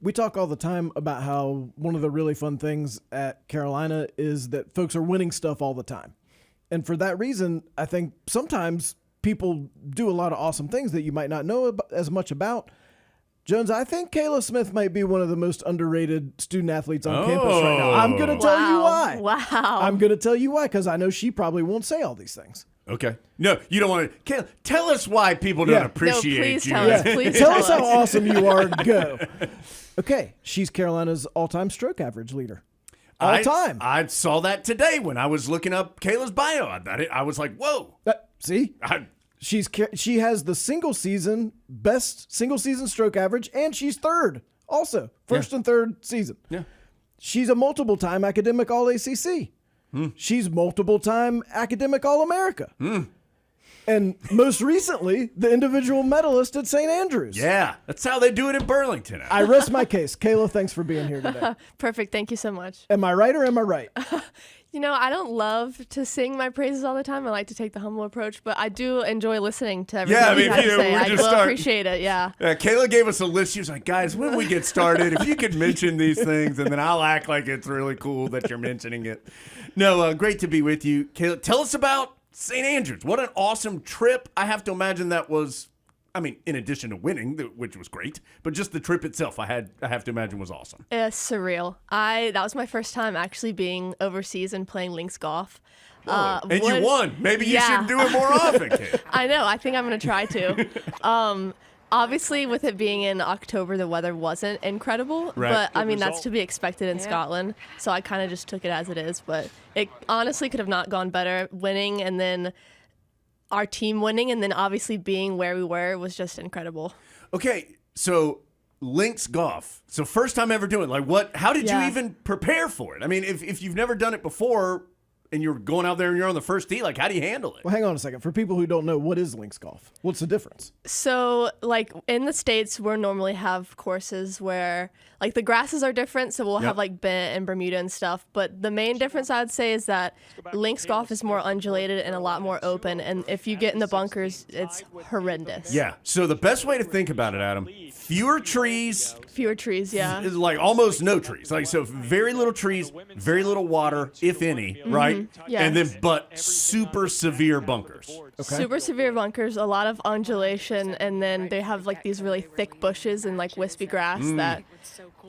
we talk all the time about how one of the really fun things at Carolina is that folks are winning stuff all the time. And for that reason, I think sometimes people do a lot of awesome things that you might not know as much about. Jones, I think Kayla Smith might be one of the most underrated student athletes on campus right now. I'm going to tell you why. Wow. I'm going to tell you why, because I know she probably won't say all these things. Okay. No, you don't want to. Kayla, tell us why people don't appreciate no, please you. Tell us. Please tell us how awesome you are. Go. Okay. She's Carolina's all-time stroke average leader. All-time. I saw that today when I was looking up Kayla's bio. I was like, whoa. See? She has the best single-season stroke average, and she's third also. First and third season. Yeah. She's a multiple-time academic All-ACC. She's multiple-time academic All-America. And most recently, the individual medalist at St. Andrews. Yeah, that's how they do it in Burlington. I rest my case. Kayla, thanks for being here today. Perfect. Thank you so much. Am I right or am I right? You know, I don't love to sing my praises all the time. I like to take the humble approach, but I do enjoy listening to everything you have to say. I will appreciate it, yeah. Kayla gave us a list. She was like, guys, when we get started, if you could mention these things, and then I'll act like it's really cool that you're mentioning it. No, great to be with you. Kayla, tell us about St. Andrews. What an awesome trip. I have to imagine that was, in addition to winning, which was great, but just the trip itself, I have to imagine was awesome. It's surreal. That was my first time actually being overseas and playing links golf. And you won. Maybe you should do it more often, Kate. I know. I think I'm going to try to. Obviously, with it being in October, the weather wasn't incredible. Right. But, that's to be expected in Scotland. So I kind of just took it as it is. But it honestly could have not gone better. Winning and then our team winning and then obviously being where we were was just incredible. Okay, so links golf. So first time ever doing it. How did you even prepare for it? If you've never done it before and you're going out there and you're on the first tee, how do you handle it? Well, hang on a second. For people who don't know, what is links golf? What's the difference? So, in the States, we normally have courses where, the grasses are different. So we'll have, Bent and Bermuda and stuff. But the main difference, I would say, is that links golf is more undulated and a lot more open. And if you get in the bunkers, it's horrendous. Yeah. So the best way to think about it, Adam, fewer trees. Fewer trees, yeah. Is almost no trees. So very little trees, very little water, if any, right? Yeah. And then, but super severe bunkers. Okay. Super severe bunkers, a lot of undulation, and then they have these really thick bushes and wispy grass that,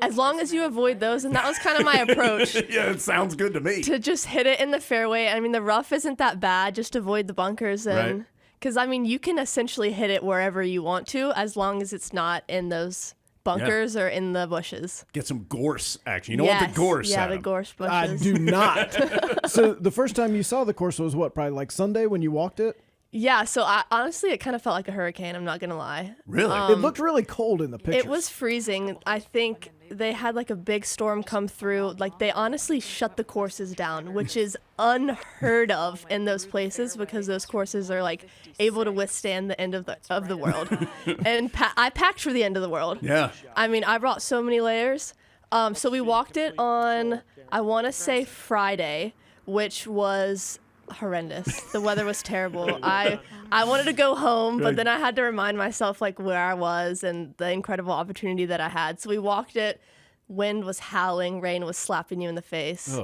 as long as you avoid those, and that was kind of my approach. Yeah, it sounds good to me. To just hit it in the fairway. The rough isn't that bad, just avoid the bunkers. And because, you can essentially hit it wherever you want to, as long as it's not in those bunkers or in the bushes. Get some gorse action. You know what the gorse? Yeah, Adam. the gorse bushes. I do not. So the first time you saw the course was what? Probably Sunday when you walked it? Yeah, so honestly, it kind of felt like a hurricane, I'm not going to lie. Really? It looked really cold in the pictures. It was freezing. I think they had a big storm come through. They honestly shut the courses down, which is unheard of in those places because those courses are able to withstand the end of the world. And I packed for the end of the world. Yeah. I brought so many layers. So we walked it on, I want to say Friday, which was horrendous. The weather was terrible. I wanted to go home, but then I had to remind myself where I was and the incredible opportunity that I had. So we walked it. Wind was howling, rain was slapping you in the face.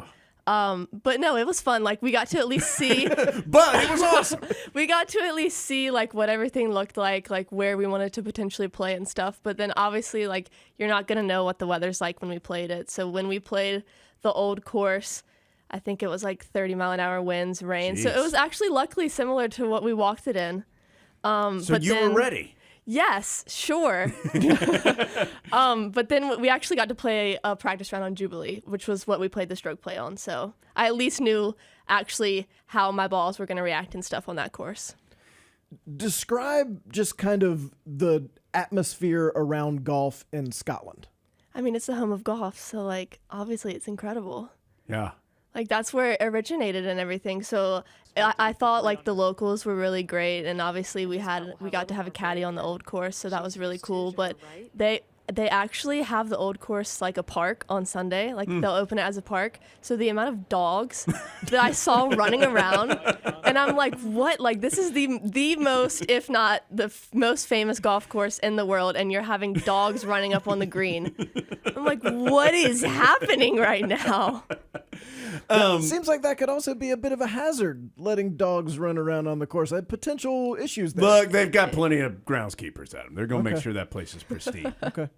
But no, it was fun. We got to at least see. But it was awesome. We got to at least see what everything looked like where we wanted to potentially play and stuff. But then obviously you're not gonna know what the weather's like when we played it. So when we played the old course, I think it was 30-mile-an-hour winds, rain. Jeez. So it was actually luckily similar to what we walked it in. So you were ready? Yes, sure. But then we actually got to play a practice round on Jubilee, which was what we played the stroke play on. So I at least knew actually how my balls were going to react and stuff on that course. Describe just kind of the atmosphere around golf in Scotland. It's the home of golf, so obviously it's incredible. Yeah. That's where it originated and everything. So I thought the locals were really great, and obviously we got to have a caddy on the old course, so that was really cool. But they actually have the old course like a park on Sunday. Like they'll open it as a park. So the amount of dogs that I saw running around, and I'm like, what? Like this is the most, if not the most famous golf course in the world, and you're having dogs running up on the green. I'm like, what is happening right now? Seems like that could also be a bit of a hazard, letting dogs run around on the course. I had potential issues there. Look, they've got plenty of groundskeepers at them. They're going to make sure that place is pristine. Okay.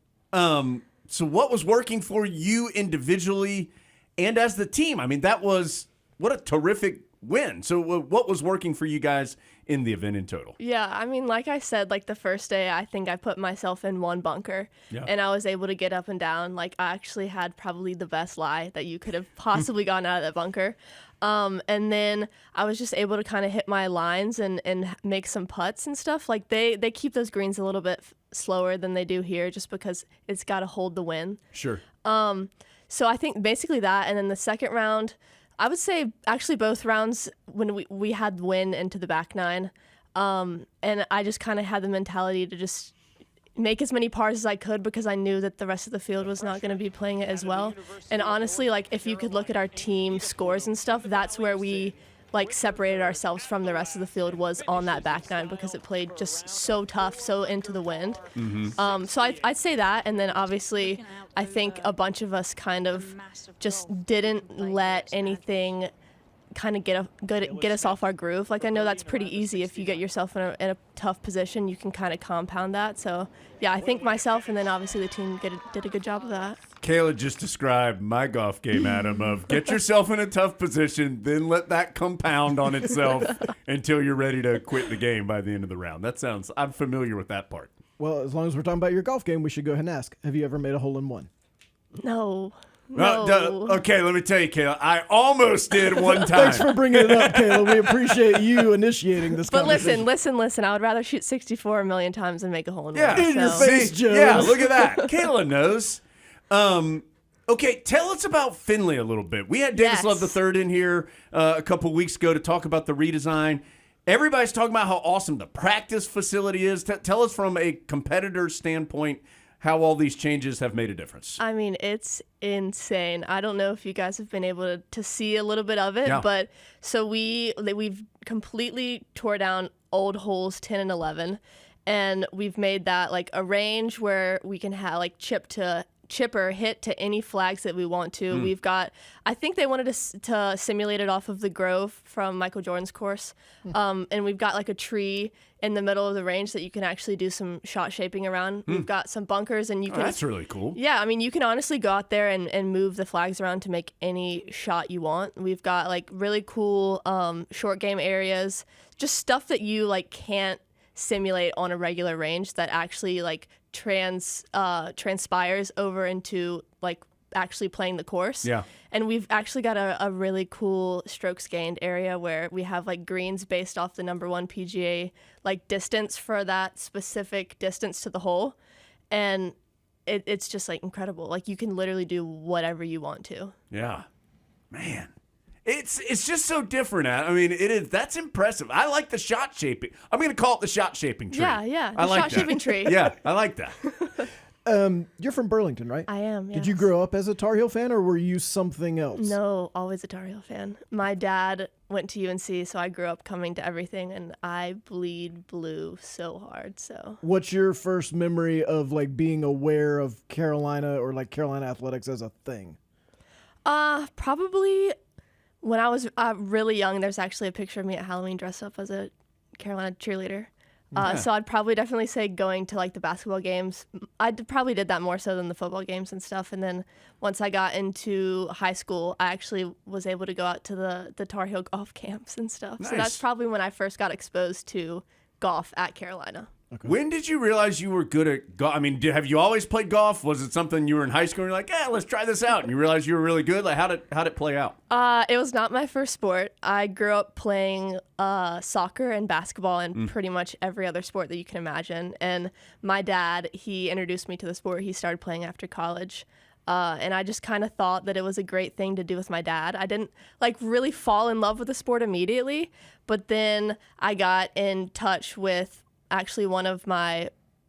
So what was working for you individually and as the team? I mean, what a terrific win. So what was working for you guys in the event in total? Yeah, I mean, like I said, like the first day, I think I put myself in one bunker, and I was able to get up and down. Like I actually had probably the best lie that you could have possibly gotten out of that bunker. And then I was just able to kind of hit my lines and make some putts and stuff. Like they keep those greens a little bit slower than they do here just because it's got to hold the wind. Sure. So I think basically that, and then the second round, I would say actually both rounds when we had wind into the back nine, and I just kind of had the mentality to just make as many pars as I could because I knew that the rest of the field was not going to be playing it as well. And honestly, like if you could look at our team scores and stuff, that's where we like separated ourselves from the rest of the field, was on that back nine because it played just so tough, so into the wind. So I'd say that, and then obviously I think a bunch of us kind of just didn't let anything kind of get us off our groove. Like I know that's pretty easy if you get yourself in a tough position, you can kind of compound that. So yeah, I think myself and then obviously the team did a good job of that. Kayla just described my golf game, Adam, of get yourself in a tough position, then let that compound on itself until you're ready to quit the game by the end of the round. I'm familiar with that part. Well, as long as we're talking about your golf game, we should go ahead and ask, have you ever made a hole-in-one? No. Okay, let me tell you, Kayla, I almost did one time. Thanks for bringing it up, Kayla. We appreciate you initiating this But conversation. listen. I would rather shoot 64 a million times than make a hole in one. Yeah, in your face, Joe. Yeah, look at that. Kayla knows. Okay, tell us about Finley a little bit. We had Davis Love III in here a couple weeks ago to talk about the redesign. Everybody's talking about how awesome the practice facility is. Tell us from a competitor standpoint how all these changes have made a difference. I mean, it's insane. I don't know if you guys have been able to see a little bit of it, but so we've completely tore down old holes 10 and 11, and we've made that like a range where we can have like chipper hit to any flags that we want to. We've got, I think they wanted to simulate it off of the Grove from Michael Jordan's course. And we've got like a tree in the middle of the range that you can actually do some shot shaping around. We've got some bunkers and you can. That's really cool. Yeah, I mean, you can honestly go out there and move the flags around to make any shot you want. We've got like really cool short game areas, just stuff that you like can't simulate on a regular range that actually like transpires over into like actually playing the course. Yeah. And we've actually got a really cool strokes gained area where we have like greens based off the #1 PGA like distance for that specific distance to the hole. And it's just like incredible. Like you can literally do whatever you want to. Yeah. Man. It's just so different. I mean, it is. That's impressive. I like the shot shaping. I'm going to call it the shot shaping tree. Yeah. I The like shot that. shaping tree. Yeah, I like that. You're from Burlington, right? I am, yes. Did you grow up as a Tar Heel fan, or were you something else? No, always a Tar Heel fan. My dad went to UNC, so I grew up coming to everything, and I bleed blue so hard. So, what's your first memory of like being aware of Carolina or like Carolina athletics as a thing? Probably when I was really young. There's actually a picture of me at Halloween dressed up as a Carolina cheerleader. So I'd probably definitely say going to like the basketball games. Probably did that more so than the football games and stuff. And then once I got into high school, I actually was able to go out to the Tar Heel golf camps and stuff. Nice. So that's probably when I first got exposed to golf at Carolina. Okay. When did you realize you were good at golf? I mean, have you always played golf? Was it something you were in high school and you're like, yeah, let's try this out, and you realized you were really good? Like, how'd it play out? It was not my first sport. I grew up playing soccer and basketball and pretty much every other sport that you can imagine. And my dad, he introduced me to the sport. He started playing after college. And I just kind of thought that it was a great thing to do with my dad. I didn't like really fall in love with the sport immediately, but then I got in touch with actually one of my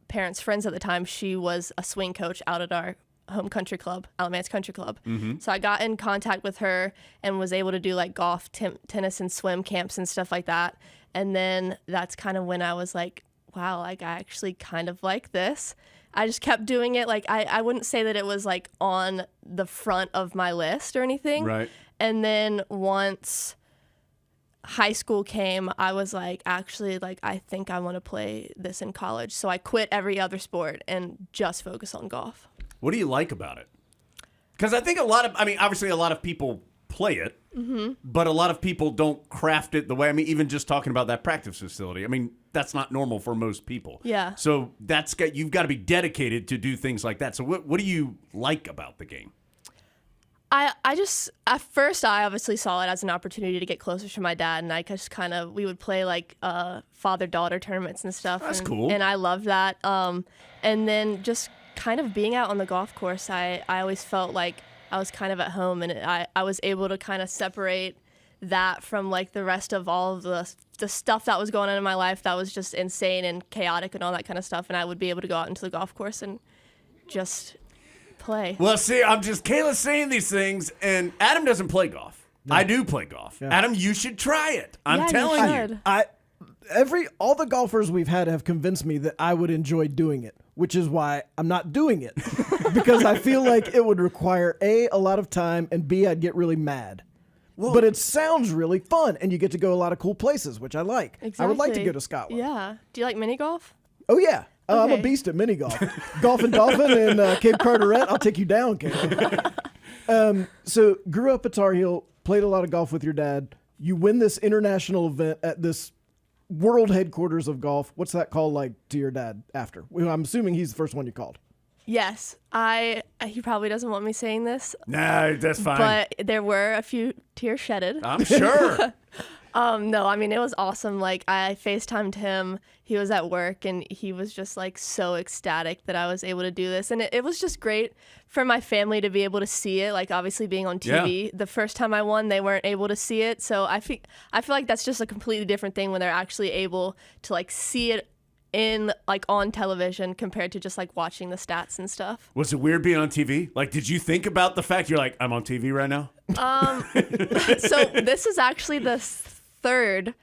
parents' friends at the time, she was a swing coach out at our home country club, Alamance Country Club. So I got in contact with her and was able to do like golf, tennis, and swim camps and stuff like that. And then that's kind of when I was like, wow, like I actually kind of like this. I just kept doing it. Like I wouldn't say that it was like on the front of my list or anything. Right. And then once high school came, I was like, actually, like I think I want to play this in college. So I quit every other sport and just focus on golf. What do you like about it? Because I think obviously a lot of people play it, but a lot of people don't craft it the way, even just talking about that practice facility. That's not normal for most people. Yeah. So you've got to be dedicated to do things like that. So what do you like about the game? I just, at first I obviously saw it as an opportunity to get closer to my dad, and I just we would play like father-daughter tournaments and stuff. That's cool. And I loved that. And then just kind of being out on the golf course, I always felt like I was kind of at home, and I was able to kind of separate that from like the rest of all of the stuff that was going on in my life that was just insane and chaotic and all that kind of stuff, and I would be able to go out into the golf course and just play. Well, see, Kayla's saying these things, and Adam doesn't play golf. No. I do play golf. Yeah. Adam, you should try it. I'm telling you. All the golfers we've had have convinced me that I would enjoy doing it, which is why I'm not doing it. Because I feel like it would require A, a lot of time, and B, I'd get really mad. Well, but it sounds really fun, and you get to go a lot of cool places, which I like. Exactly. I would like to go to Scotland. Yeah. Do you like mini golf? Oh, yeah. Okay. I'm a beast at mini golf. Golf and Dolphin and Cape Carteret, I'll take you down, Kayla. So grew up at Tar Heel, played a lot of golf with your dad. You win this international event at this world headquarters of golf. What's that called like to your dad after? Well, I'm assuming he's the first one you called. Yes. He probably doesn't want me saying this. No, that's fine. But there were a few tears shedded. I'm sure. No, it was awesome. Like I FaceTimed him. He was at work and he was just like so ecstatic that I was able to do this. And it was just great for my family to be able to see it. Like obviously being on TV, yeah. The first time I won, they weren't able to see it. So I feel like that's just a completely different thing when they're actually able to like see it in like on television compared to just like watching the stats and stuff. Was it weird being on TV? Like, did you think about the fact you're like, I'm on TV right now? So this is actually the third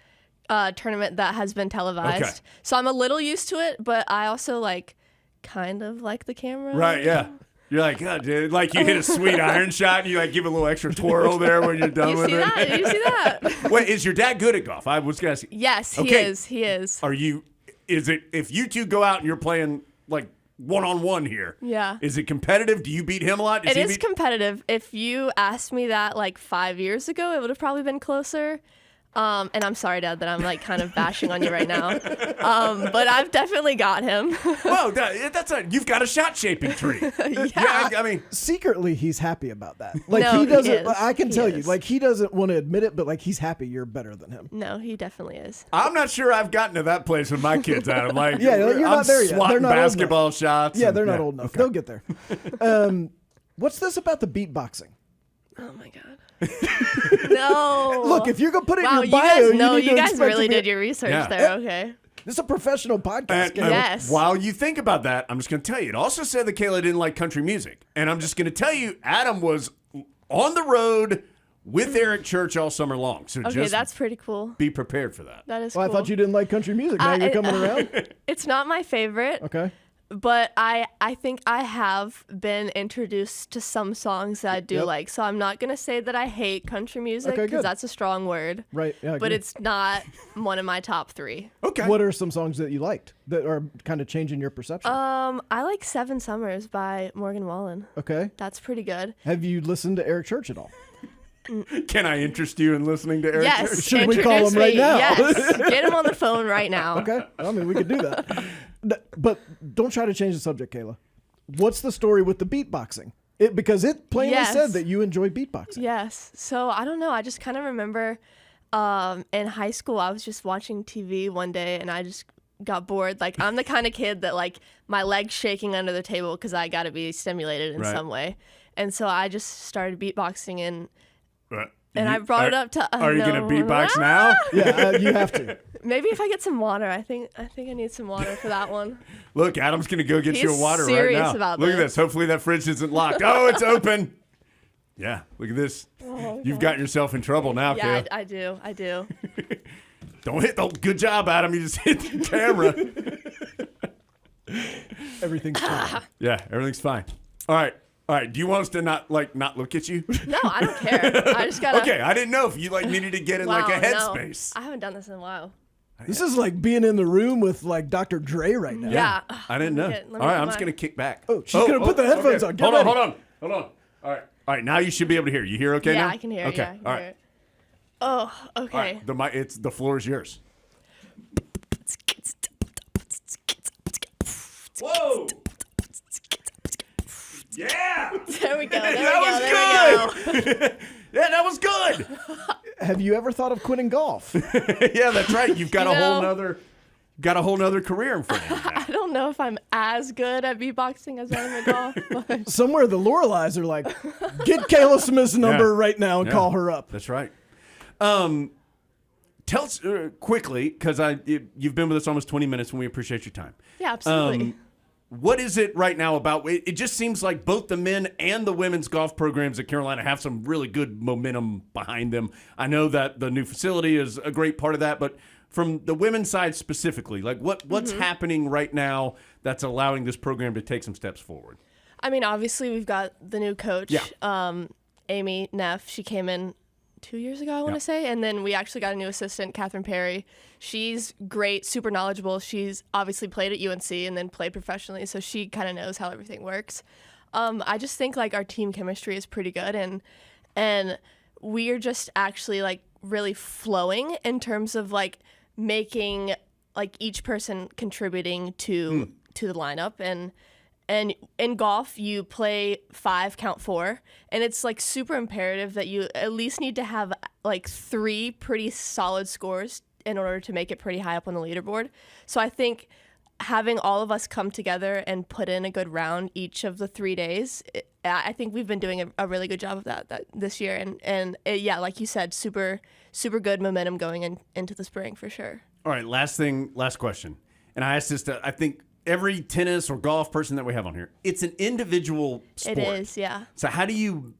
tournament that has been televised. Okay. So I'm a little used to it, but I also like kind of like the camera. Right, yeah. You're like, oh, dude, like you hit a sweet iron shot and you like give a little extra twirl there when you're done with it. Did you see that? Wait, is your dad good at golf? I was gonna say. Yes, he is. He is. Is it if you two go out and you're playing like one-on-one here? Yeah. Is it competitive? Do you beat him a lot? It is competitive. If you asked me that like 5 years ago, it would have probably been closer. And I'm sorry, Dad, that I'm like kind of bashing on you right now. But I've definitely got him. Well, you've got a shot shaping tree. Yeah. I mean, secretly he's happy about that. Like no, he doesn't. He is. I can tell you, like he doesn't want to admit it, but like he's happy you're better than him. No, he definitely is. I'm not sure I've gotten to that place with my kids. Adam, like, yeah, you're not there yet. Swatting basketball shots. Yeah, they're not old enough. Okay. They'll get there. What's this about the beatboxing? Oh my God. No. Look, if you're gonna put it in your bio, you guys really did your research there. Okay. This is a professional podcast. Yes. While you think about that, I'm just gonna tell you. It also said that Kayla didn't like country music, and I'm just gonna tell you, Adam was on the road with Eric Church all summer long. So okay, that's pretty cool. Be prepared for that. That is. Well, cool. I thought you didn't like country music. Now you're coming around. It's not my favorite. Okay. But I think I have been introduced to some songs that I do like. So I'm not going to say that I hate country music because that's a strong word. Right. Yeah. But it's not one of my top three. Okay. What are some songs that you liked that are kind of changing your perception? I like 7 Summers by Morgan Wallen. Okay. That's pretty good. Have you listened to Eric Church at all? Can I interest you in listening to Eric Church? Yes. Should we call him right now? Yes. Get him on the phone right now. Okay. I mean, we could do that. But don't try to change the subject, Kayla. What's the story with the beatboxing? Because it plainly said that you enjoy beatboxing. Yes. So I don't know. I just kind of remember in high school, I was just watching TV one day and I just got bored. Like I'm the kind of kid that like my legs shaking under the table because I got to be stimulated in some way. And so I just started beatboxing and And I brought it up to. Are you gonna beatbox now? Yeah, you have to. Maybe if I get some water. I think I need some water for that one. Look, Adam's gonna go get you a He's water right serious now. about Look at this. this. Hopefully that fridge isn't locked. Oh, it's open. Yeah, look at this. Oh, You've gotten yourself in trouble now, Yeah, Kayla. I do. Don't hit the. Good job, Adam. You just hit the camera. Everything's fine. Yeah, everything's fine. All right. Do you want us to not look at you? No, I don't care. I just gotta. Okay, I didn't know if you needed to get in like a headspace. No, I haven't done this in a while. This is like being in the room with like Dr. Dre right now. Yeah. I didn't know. Let me All right, get I'm just gonna kick back. Oh, she's gonna put the headphones on. Get Hold ready. on. All right. Now you should be able to hear. You hear okay Yeah, now? I can hear. Okay. Yeah, I can All hear right. it. Oh, okay. All right. The floor is yours. Whoa! Yeah! There we go. There That we go. was good. Yeah, that was good. Have you ever thought of quitting golf? Yeah, that's right. You've got You a whole nother career in front of you. I don't know if I'm as good at beatboxing as I am at golf. But Somewhere the Loreleis are like, get Kayla Smith's number right now and Yeah. call her up. That's right. Tell us quickly, because you've been with us almost 20 minutes, and we appreciate your time. yeah, absolutely. What is it right now about? It just seems like both the men and the women's golf programs at Carolina have some really good momentum behind them. I know that the new facility is a great part of that, but from the women's side specifically, like what's happening right now that's allowing this program to take some steps forward? I mean, obviously, we've got the new coach, Yeah. Amy Neff. She came in 2 years ago, I want to say. And then we actually got a new assistant, Catherine Perry. She's great, super knowledgeable. She's obviously played at UNC and then played professionally, so she kind of knows how everything works. I just think like our team chemistry is pretty good, and we're just actually like really flowing in terms of like making like each person contributing to the lineup. And in golf, you play 5, count 4, and it's like super imperative that you at least need to have like 3 pretty solid scores in order to make it pretty high up on the leaderboard. So I think having all of us come together and put in a good round each of the 3 days, I think we've been doing a really good job of that this year. And yeah, like you said, super good momentum going into the spring for sure. All right, last question. And I asked this to, I think, every tennis or golf person that we have on here. It's an individual sport. It is, yeah. So how do you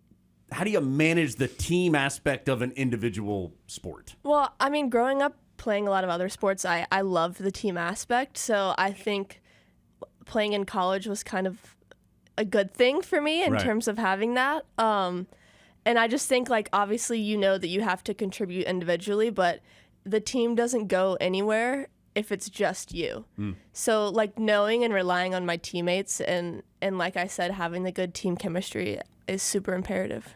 manage the team aspect of an individual sport? Well, I mean, growing up playing a lot of other sports, I loved the team aspect. So I think playing in college was kind of a good thing for me in terms of having that. And I just think, like, obviously, you know that you have to contribute individually, but the team doesn't go anywhere if it's just you. So like knowing and relying on my teammates and like I said, having the good team chemistry is super imperative.